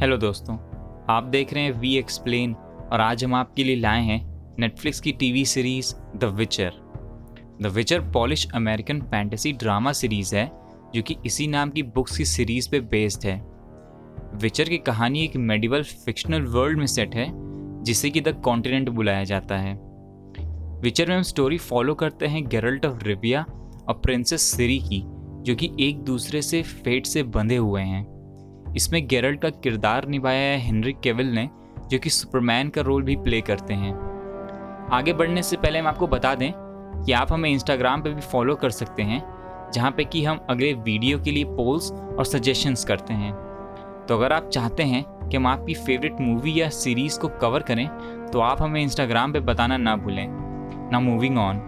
Hello दोस्तों, आप देख रहे हैं वी एक्सप्लेन और आज हम आपके लिए लाए हैं नेटफ्लिक्स की टीवी सीरीज द विचर। द विचर polish American fantasy drama series है जो कि इसी नाम की बुक्स की सीरीज पे बेस्ड है। विचर की कहानी एक मेडिवल फिक्शनल वर्ल्ड में सेट है जिसे कि द कॉन्टिनेंट बुलाया जाता है। विचर में हम स्टोरी फॉलो करते हैं गेरल्ट ऑफ रिविया और प्रिंसेस सिरी की, जो कि एक दूसरे से फेट से बंधे हुए हैं। इसमें गेरल्ट का किरदार निभाया है हेनरी कैविल ने, जो कि सुपरमैन का रोल भी प्ले करते हैं। आगे बढ़ने से पहले हम आपको बता दें कि आप हमें इंस्टाग्राम पे भी फॉलो कर सकते हैं, जहां पे कि हम अगले वीडियो के लिए पोल्स और सजेशंस करते हैं। तो अगर आप चाहते हैं कि हम आपकी फेवरेट मूवी या सीरीज़ को कवर करें तो आप हमें इंस्टाग्राम पे बताना ना भूलें। ना मूविंग ऑन।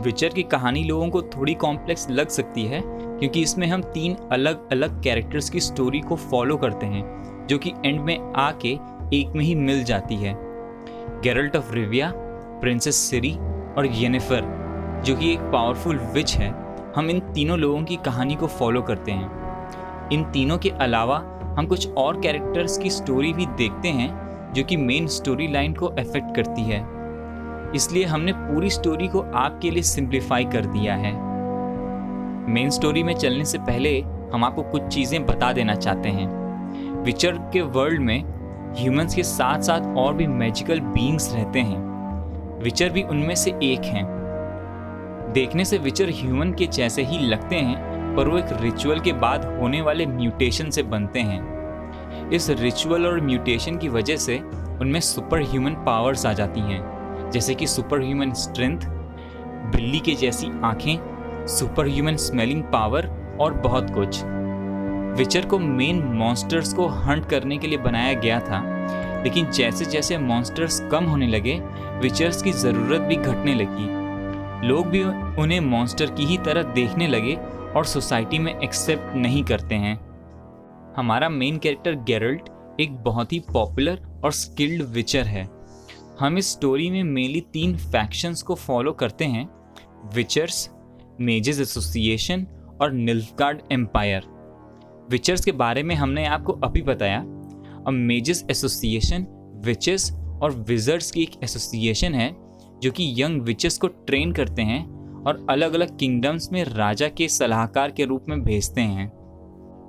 विचर की कहानी लोगों को थोड़ी कॉम्प्लेक्स लग सकती है क्योंकि इसमें हम 3 अलग अलग कैरेक्टर्स की स्टोरी को फॉलो करते हैं जो कि एंड में आके एक में ही मिल जाती है। गेरल्ट ऑफ रिविया, प्रिंसेस सिरी और येनिफर, जो कि एक पावरफुल विच है। हम इन तीनों लोगों की कहानी को फॉलो करते हैं। इन तीनों के अलावा हम कुछ और कैरेक्टर्स की स्टोरी भी देखते हैं जो कि मेन स्टोरी लाइन को अफेक्ट करती है। इसलिए हमने पूरी स्टोरी को आपके लिए सिंप्लीफाई कर दिया है। मेन स्टोरी में चलने से पहले हम आपको कुछ चीज़ें बता देना चाहते हैं। विचर के वर्ल्ड में ह्यूमंस के साथ साथ और भी मैजिकल बीइंग्स रहते हैं। विचर भी उनमें से एक हैं। देखने से विचर ह्यूमन के जैसे ही लगते हैं, पर वो एक रिचुअल के बाद होने वाले म्यूटेशन से बनते हैं। इस रिचुअल और म्यूटेशन की वजह से उनमें सुपर ह्यूमन पावर्स आ जाती हैं, जैसे कि सुपर ह्यूमन स्ट्रेंथ, बिल्ली के जैसी आंखें, सुपर ह्यूमन स्मेलिंग पावर और बहुत कुछ। विचर को मेन मॉन्स्टर्स को हंट करने के लिए बनाया गया था, लेकिन जैसे जैसे मॉन्स्टर्स कम होने लगे, विचर्स की ज़रूरत भी घटने लगी। लोग भी उन्हें मॉन्स्टर की ही तरह देखने लगे और सोसाइटी में एक्सेप्ट नहीं करते हैं। हमारा मेन कैरेक्टर गेरल्ट एक बहुत ही पॉपुलर और स्किल्ड विचर है। हम इस स्टोरी में मेनली 3 फैक्शंस को फॉलो करते हैं: विचर्स, मेजेस एसोसिएशन और निल्फगार्ड एम्पायर। विचर्स के बारे में हमने आपको अभी बताया। अब मेजेस एसोसिएशन विचेस और विजर्ड्स की एक एसोसिएशन है जो कि यंग विचेस को ट्रेन करते हैं और अलग अलग किंगडम्स में राजा के सलाहकार के रूप में भेजते हैं।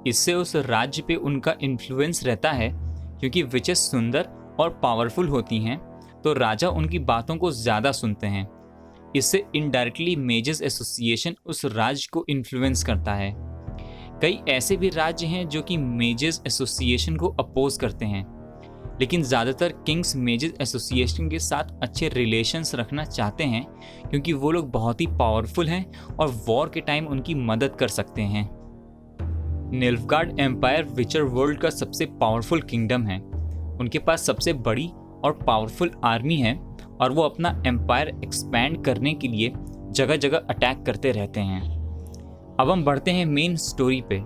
इससे उस राज्य पे उनका इन्फ्लुएंस रहता है। क्योंकि विचेस सुंदर और पावरफुल होती हैं तो राजा उनकी बातों को ज़्यादा सुनते हैं। इससे इनडायरेक्टली मेजेस एसोसिएशन उस राज्य को इन्फ्लुएंस करता है। कई ऐसे भी राज्य हैं जो कि मेजेस एसोसिएशन को अपोज करते हैं, लेकिन ज़्यादातर किंग्स मेजेस एसोसिएशन के साथ अच्छे रिलेशंस रखना चाहते हैं क्योंकि वो लोग बहुत ही पावरफुल हैं और वॉर के टाइम उनकी मदद कर सकते हैं। निल्फगार्ड एम्पायर विचर वर्ल्ड का सबसे पावरफुल किंगडम है। उनके पास सबसे बड़ी और पावरफुल आर्मी है और वो अपना एम्पायर एक्सपैंड करने के लिए जगह जगह अटैक करते रहते हैं। अब हम बढ़ते हैं मेन स्टोरी पे।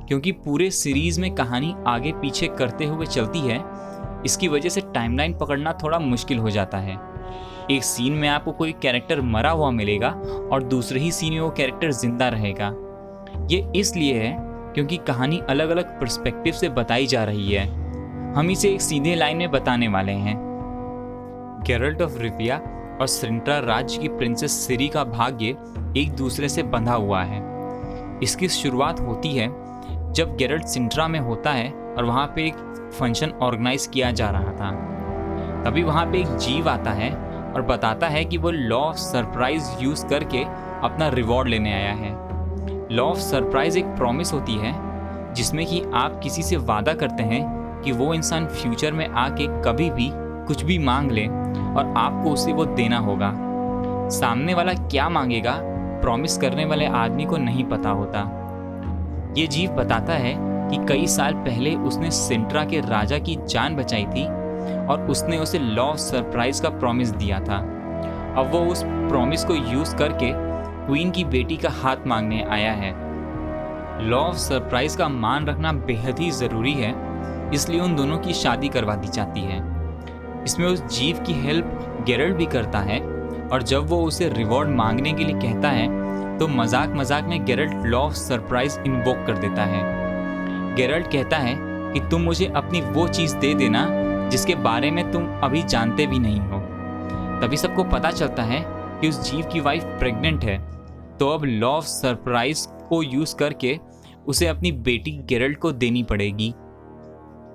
क्योंकि पूरे सीरीज़ में कहानी आगे पीछे करते हुए चलती है, इसकी वजह से टाइमलाइन पकड़ना थोड़ा मुश्किल हो जाता है। एक सीन में आपको कोई कैरेक्टर मरा हुआ मिलेगा और दूसरे ही सीन में वो कैरेक्टर जिंदा रहेगा। ये इसलिए है क्योंकि कहानी अलग अलग पर्सपेक्टिव से बताई जा रही है। हम इसे एक सीधे लाइन में बताने वाले हैं। गेरल्ट ऑफ रिविया और सिंट्रा राज्य की प्रिंसेस सिरी का भाग्य एक दूसरे से बंधा हुआ है। इसकी शुरुआत होती है जब गेरल्ट सिंट्रा में होता है और वहाँ पे एक फंक्शन ऑर्गेनाइज किया जा रहा था। तभी वहाँ पे एक जीव आता है और बताता है कि वो लॉ ऑफ सरप्राइज यूज़ करके अपना रिवॉर्ड लेने आया है। लॉ ऑफ सरप्राइज एक प्रॉमिस होती है जिसमें कि आप किसी से वादा करते हैं कि वो इंसान फ्यूचर में आके कभी भी कुछ भी मांग ले और आपको उसे वो देना होगा। सामने वाला क्या मांगेगा प्रॉमिस करने वाले आदमी को नहीं पता होता। ये जीव बताता है कि कई साल पहले उसने सिंट्रा के राजा की जान बचाई थी और उसने उसे लॉ ऑफ सरप्राइज का प्रॉमिस दिया था। अब वो उस प्रॉमिस को यूज़ करके क्वीन की बेटी का हाथ मांगने आया है। लॉ ऑफ सरप्राइज का मान रखना बेहद ही ज़रूरी है, इसलिए उन दोनों की शादी करवा दी जाती है। इसमें उस जीव की हेल्प गेरल्ट भी करता है और जब वो उसे रिवॉर्ड मांगने के लिए कहता है तो मजाक मजाक में Geralt law of surprise invoke कर देता है। गेरल्ट कहता है कि तुम मुझे अपनी वो चीज़ दे देना जिसके बारे में तुम अभी जानते भी नहीं हो। तभी सबको पता चलता है कि उस जीव की वाइफ प्रेग्नेंट है। तो अब लॉ ऑफ सरप्राइज को यूज़ करके उसे अपनी बेटी गेरल्ट को देनी पड़ेगी।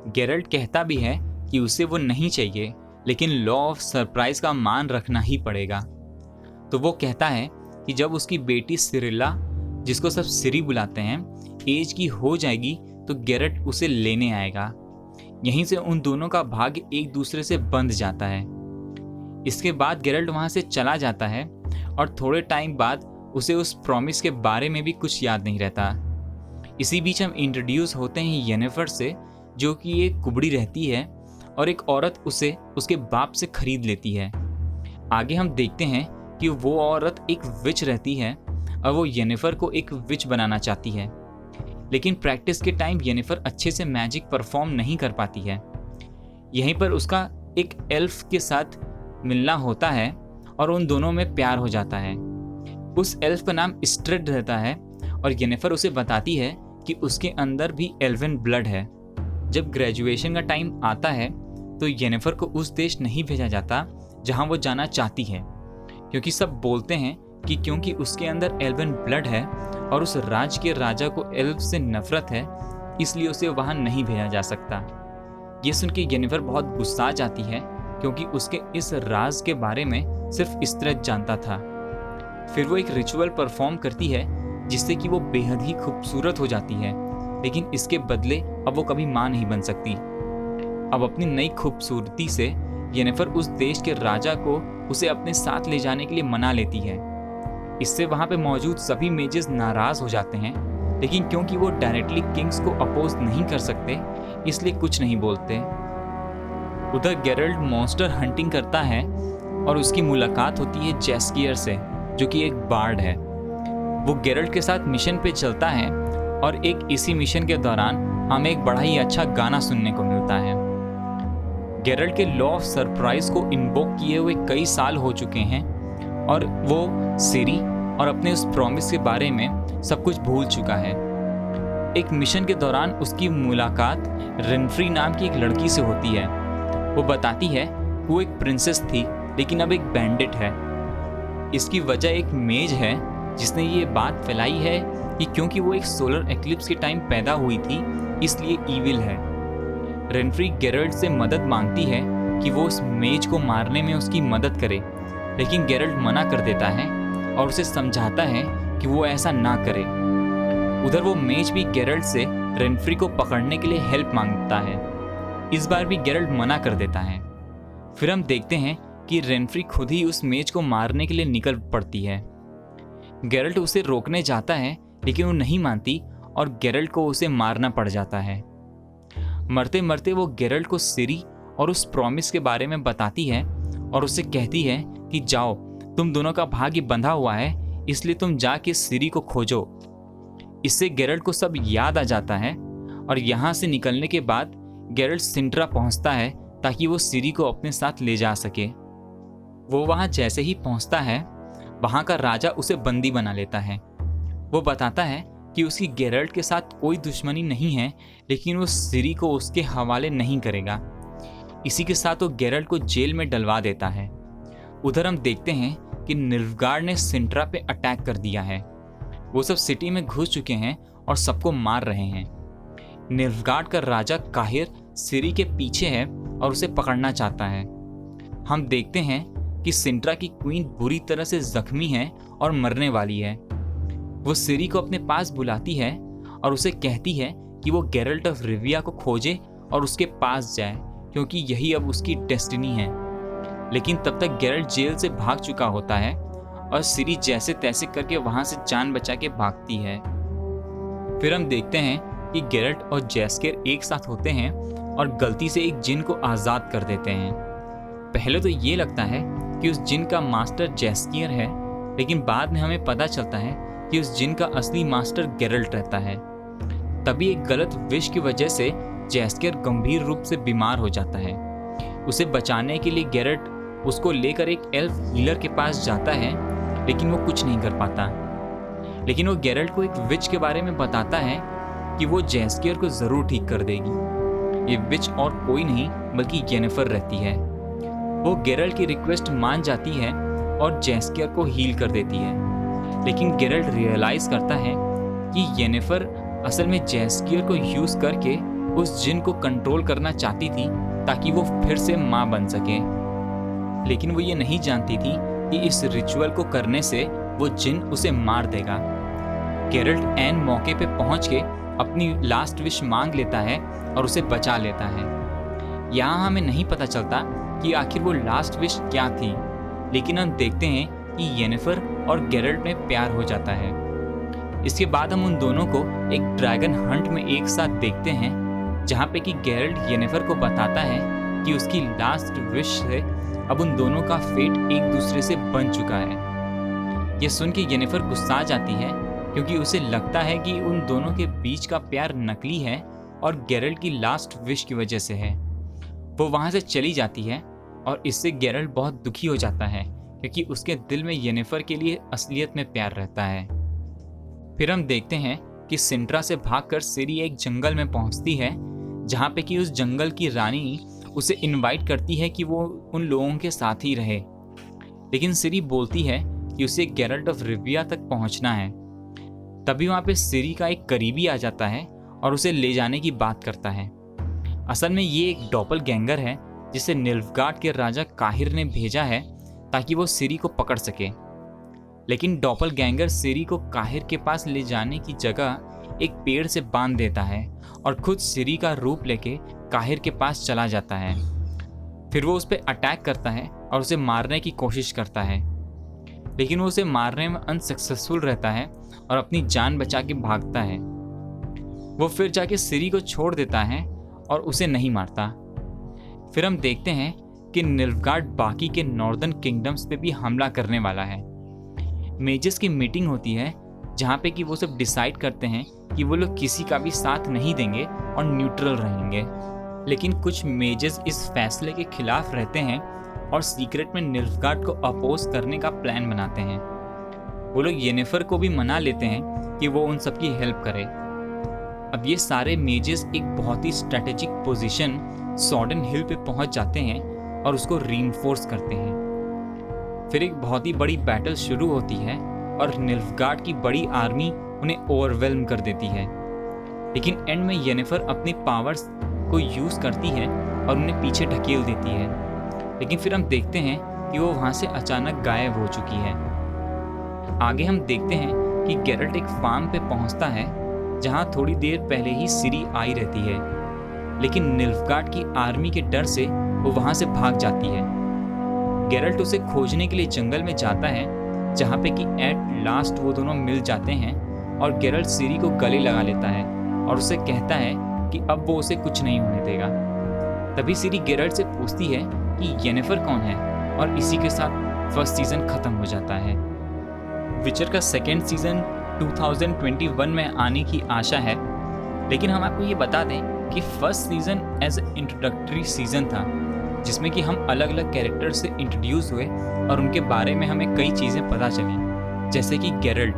गेरल्ट कहता भी है कि उसे वो नहीं चाहिए, लेकिन लॉ ऑफ सरप्राइज का मान रखना ही पड़ेगा। तो वो कहता है कि जब उसकी बेटी सिरिल्ला, जिसको सब सिरी बुलाते हैं, एज की हो जाएगी तो गेरल्ट उसे लेने आएगा। यहीं से उन दोनों का भाग्य एक दूसरे से बंध जाता है। इसके बाद गेरल्ट वहाँ से चला जाता है और थोड़े टाइम बाद उसे उस प्रॉमिस के बारे में भी कुछ याद नहीं रहता। इसी बीच हम इंट्रोड्यूस होते हैं येनिफर से, जो कि एक कुबड़ी रहती है और एक औरत उसे उसके बाप से खरीद लेती है। आगे हम देखते हैं कि वो औरत एक विच रहती है और वो येनिफर को एक विच बनाना चाहती है, लेकिन प्रैक्टिस के टाइम येनिफर अच्छे से मैजिक परफॉर्म नहीं कर पाती है। यहीं पर उसका एक एल्फ के साथ मिलना होता है और उन दोनों में प्यार हो जाता है। उस एल्फ का नाम स्ट्रेड रहता है और येनिफर उसे बताती है कि उसके अंदर भी एल्वन ब्लड है। जब ग्रेजुएशन का टाइम आता है तो येनिफर को उस देश नहीं भेजा जाता जहां वो जाना चाहती है, क्योंकि सब बोलते हैं कि क्योंकि उसके अंदर एल्वन ब्लड है और उस राज्य के राजा को एल्फ से नफरत है, इसलिए उसे वहां नहीं भेजा जा सकता। ये सुन के येनिफर बहुत गुस्सा जाती है, क्योंकि उसके इस राज के बारे में सिर्फ स्ट्रेड जानता था। फिर वो एक रिचुअल परफॉर्म करती है जिससे कि वो बेहद ही खूबसूरत हो जाती है, लेकिन इसके बदले अब वो कभी मां नहीं बन सकती। अब अपनी नई खूबसूरती से येनिफर उस देश के राजा को उसे अपने साथ ले जाने के लिए मना लेती है। इससे वहां पे मौजूद सभी मेजेस नाराज हो जाते हैं, लेकिन क्योंकि वो डायरेक्टली किंग्स को अपोज नहीं कर सकते, इसलिए कुछ नहीं बोलते। उधर गेरल्ट मॉन्स्टर हंटिंग करता है और उसकी मुलाकात होती है जैस्कियर से, जो कि एक बार्ड है। वो गेरल्ट के साथ मिशन पे चलता है और इसी मिशन के दौरान हमें एक बड़ा ही अच्छा गाना सुनने को मिलता है। गेरल्ट के लॉ ऑफ सरप्राइज को इन्वोक किए हुए कई साल हो चुके हैं और वो सिरी और अपने उस प्रॉमिस के बारे में सब कुछ भूल चुका है। एक मिशन के दौरान उसकी मुलाकात रेनफ्री नाम की एक लड़की से होती है। वो बताती है कि वो एक प्रिंसेस थी, लेकिन अब एक बैंडिट है। इसकी वजह एक मेज है जिसने ये बात फैलाई है कि क्योंकि वो एक सोलर एक्लिप्स के टाइम पैदा हुई थी, इसलिए ईविल है। रेनफ्री गेरल्ट से मदद मांगती है कि वो उस मेज को मारने में उसकी मदद करे, लेकिन गेरल्ट मना कर देता है और उसे समझाता है कि वो ऐसा ना करे। उधर वो मेज भी गेरल्ट से रेनफ्री को पकड़ने के लिए हेल्प मांगता है। इस बार भी गेरल्ट मना कर देता है। फिर हम देखते हैं कि रेनफ्री खुद ही उस मेज को मारने के लिए निकल पड़ती है। गेरल्ट उसे रोकने जाता है, लेकिन वो नहीं मानती और गेरल्ट को उसे मारना पड़ जाता है। मरते मरते वो गेरल्ट को सिरी और उस प्रॉमिस के बारे में बताती है और उसे कहती है कि जाओ, तुम दोनों का भाग्य बंधा हुआ है, इसलिए तुम जाके सिरी को खोजो। इससे गेरल्ट को सब याद आ जाता है और यहाँ से निकलने के बाद गेरल्ट सिंट्रा पहुँचता है ताकि वो सिरी को अपने साथ ले जा सके। वो वहाँ जैसे ही पहुँचता है, वहाँ का राजा उसे बंदी बना लेता है। वो बताता है कि उसकी गेरल्ट के साथ कोई दुश्मनी नहीं है, लेकिन वो सिरी को उसके हवाले नहीं करेगा। इसी के साथ वो गेरल्ट को जेल में डलवा देता है। उधर हम देखते हैं कि निल्फगार्ड ने सिंट्रा पे अटैक कर दिया है। वो सब सिटी में घुस चुके हैं और सबको मार रहे हैं। निल्फगार्ड का राजा काहिर सिरी के पीछे है और उसे पकड़ना चाहता है। हम देखते हैं कि सिंट्रा की क्वीन बुरी तरह से जख्मी है और मरने वाली है। वो सिरी को अपने पास बुलाती है और उसे कहती है कि वो गेरल्ट ऑफ रिविया को खोजे और उसके पास जाए, क्योंकि यही अब उसकी डेस्टिनी है। लेकिन तब तक गेरल्ट जेल से भाग चुका होता है और सिरी जैसे तैसे करके वहां से जान बचा के भागती है। फिर हम देखते हैं कि गेरल्ट और जैस्कियर एक साथ होते हैं और गलती से एक जिन को आज़ाद कर देते हैं। पहले तो ये लगता है कि उस जिन का मास्टर जैस्कियर है, लेकिन बाद में हमें पता चलता है कि उस जिन का असली मास्टर गेरल्ट रहता है। तभी एक गलत विश की वजह से जैस्कियर गंभीर रूप से बीमार हो जाता है। उसे बचाने के लिए गेरल्ट उसको लेकर एक एल्फ हीलर के पास जाता है, लेकिन वो कुछ नहीं कर पाता। लेकिन वो गेरल्ट को एक विच के बारे में बताता है कि वो जैस्कियर को ज़रूर ठीक कर देगी। ये विच और कोई नहीं बल्कि येनिफर रहती है। वो गेरल्ट की रिक्वेस्ट मान जाती है और जैस्कियर को हील कर देती है, लेकिन गेरल्ट रियलाइज करता है कि येनिफर असल में जैस्कियर को यूज करके उस जिन को कंट्रोल करना चाहती थी ताकि वो फिर से माँ बन सके। लेकिन वो ये नहीं जानती थी कि इस रिचुअल को करने से वो जिन उसे मार देगा। गेरल्ट एन मौके पे पहुंच के अपनी लास्ट विश मांग लेता है और उसे बचा लेता है। यहाँ हमें नहीं पता चलता कि आखिर वो लास्ट विश क्या थी, लेकिन हम देखते हैं कि येनिफर और गेरल्ट में प्यार हो जाता है। इसके बाद हम उन दोनों को एक ड्रैगन हंट में एक साथ देखते हैं, जहाँ पे कि गेरल्ट येनिफर को बताता है कि उसकी लास्ट विश से अब उन दोनों का फेट एक दूसरे से बन चुका है। ये सुन के येनिफर गुस्सा आ जाती है क्योंकि उसे लगता है कि उन दोनों के बीच का प्यार नकली है और गेरल्ट की लास्ट विश की वजह से है। वो वहाँ से चली जाती है और इससे गेरल्ट बहुत दुखी हो जाता है क्योंकि उसके दिल में येनिफर के लिए असलियत में प्यार रहता है। फिर हम देखते हैं कि सिंट्रा से भागकर सिरी एक जंगल में पहुंचती है, जहाँ पे कि उस जंगल की रानी उसे इनवाइट करती है कि वो उन लोगों के साथ ही रहे। लेकिन सिरी बोलती है कि उसे गेरल्ट ऑफ रिविया तक पहुंचना है। तभी वहाँ पे सिरी का एक करीबी आ जाता है और उसे ले जाने की बात करता है। असल में ये एक डॉपलगैंगर है जिसे निल्फगार्ड के राजा काहिर ने भेजा है ताकि वो सिरी को पकड़ सके। लेकिन डॉपलगैंगर सिरी को काहिर के पास ले जाने की जगह एक पेड़ से बांध देता है और खुद सिरी का रूप लेके काहिर के पास चला जाता है। फिर वो उस पर अटैक करता है और उसे मारने की कोशिश करता है, लेकिन वो उसे मारने में अनसक्सेसफुल रहता है और अपनी जान बचा के भागता है। वो फिर जाके सिरी को छोड़ देता है और उसे नहीं मारता। फिर हम देखते हैं कि निल्फगार्ड बाकी के नॉर्दर्न किंगडम्स पे भी हमला करने वाला है। मेजेस की मीटिंग होती है जहाँ पे कि वो सब डिसाइड करते हैं कि वो लोग किसी का भी साथ नहीं देंगे और न्यूट्रल रहेंगे। लेकिन कुछ मेजेस इस फैसले के खिलाफ रहते हैं और सीक्रेट में निल्फगार्ड को अपोज करने का प्लान बनाते हैं। वो लोग येनिफर को भी मना लेते हैं कि वो उन सबकी हेल्प करे। अब ये सारे मेजेस एक बहुत ही स्ट्रेटेजिक पोजीशन सॉर्डन हिल पे पहुंच जाते हैं और उसको रीइंफोर्स करते हैं। फिर एक बहुत ही बड़ी बैटल शुरू होती है और निल्फगार्ड की बड़ी आर्मी उन्हें ओवरवेल्म कर देती है। लेकिन एंड में येनिफर अपनी पावर्स को यूज करती है और उन्हें पीछे ढकेल देती है। लेकिन फिर हम देखते हैं कि वो वहाँ से अचानक गायब हो चुकी है। आगे हम देखते हैं कि गेरल्ट एक फार्म पे पहुँचता है जहाँ थोड़ी देर पहले ही सिरी आई रहती है, लेकिन निल्फगार्ड की आर्मी के डर से वो वहाँ से भाग जाती है। गेरल्ट उसे खोजने के लिए जंगल में जाता है, जहाँ पे कि एट लास्ट वो दोनों मिल जाते हैं और गेरल्ट सिरी को गले लगा लेता है और उसे कहता है कि अब वो उसे कुछ नहीं होने देगा। तभी सिरी गेरल्ट से पूछती है कि येनिफर कौन है और इसी के साथ फर्स्ट सीजन खत्म हो जाता है। विचर का सेकेंड सीजन 2021 में आने की आशा है, लेकिन हम आपको ये बता दें कि first season as introductory season था, जिसमें कि हम अलग अलग कैरेक्टर से इंट्रोड्यूस हुए और उनके बारे में हमें कई चीज़ें पता चली। जैसे कि गेरल्ट,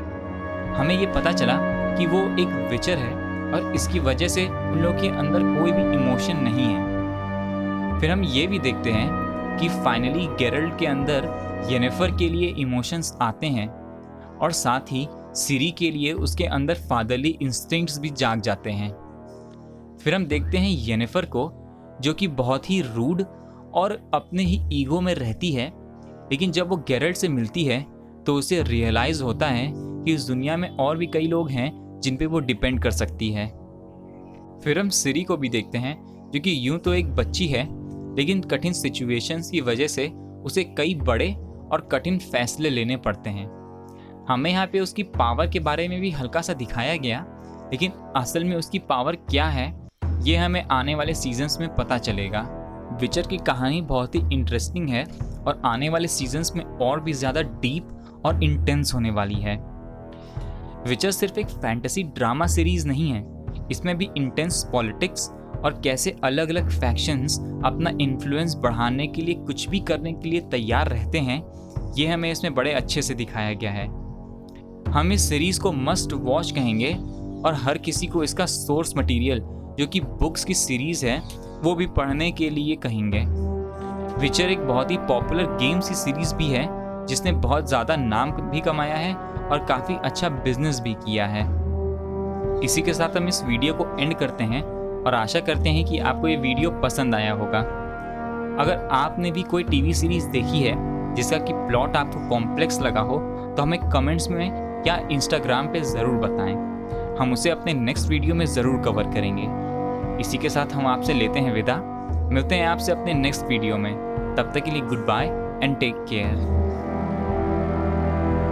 हमें ये पता चला कि वो एक विचर है और इसकी वजह से उन लोगों के अंदर कोई भी इमोशन नहीं है। फिर हम ये भी देखते हैं कि फाइनली गेरल्ट के अंदर येनिफर के लिए इमोशंस आते हैं और साथ ही सिरी के लिए उसके अंदर फादरली इंस्टिंक्ट्स भी जाग जाते हैं। फिर हम देखते हैं येनिफर को, जो कि बहुत ही रूड और अपने ही ईगो में रहती है, लेकिन जब वो गेरल्ट से मिलती है तो उसे रियलाइज होता है कि इस दुनिया में और भी कई लोग हैं जिन पे वो डिपेंड कर सकती है। फिर हम सिरी को भी देखते हैं, जो कि यूं तो एक बच्ची है, लेकिन कठिन सिचुएशंस की वजह से उसे कई बड़े और कठिन फैसले लेने पड़ते हैं। हमें यहाँ पे उसकी पावर के बारे में भी हल्का सा दिखाया गया, लेकिन असल में उसकी पावर क्या है ये हमें आने वाले सीजन्स में पता चलेगा। विचर की कहानी बहुत ही इंटरेस्टिंग है और आने वाले सीजन्स में और भी ज़्यादा डीप और इंटेंस होने वाली है। विचर सिर्फ एक फैंटेसी ड्रामा सीरीज नहीं है, इसमें भी इंटेंस पॉलिटिक्स और कैसे अलग अलग फैक्शंस अपना इन्फ्लुएंस बढ़ाने के लिए कुछ भी करने के लिए तैयार रहते हैं, ये हमें इसमें बड़े अच्छे से दिखाया गया है। हम इस सीरीज को मस्ट वॉच कहेंगे और हर किसी को इसका सोर्स मटेरियल जो कि बुक्स की सीरीज़ है, वो भी पढ़ने के लिए कहेंगे। विचर एक बहुत ही पॉपुलर गेम्स की सीरीज़ भी है जिसने बहुत ज़्यादा नाम भी कमाया है और काफ़ी अच्छा बिजनेस भी किया है। इसी के साथ हम इस वीडियो को एंड करते हैं और आशा करते हैं कि आपको ये वीडियो पसंद आया होगा। अगर आपने भी कोई टीवी सीरीज़ देखी है जिसका कि प्लॉट आपको कॉम्प्लेक्स लगा हो तो हमें कमेंट्स में या इंस्टाग्राम पे ज़रूर बताएं। हम उसे अपने नेक्स्ट वीडियो में ज़रूर कवर करेंगे। इसी के साथ हम आपसे लेते हैं विदा। मिलते हैं आपसे अपने नेक्स्ट वीडियो में। तब तक के लिए goodbye and take care.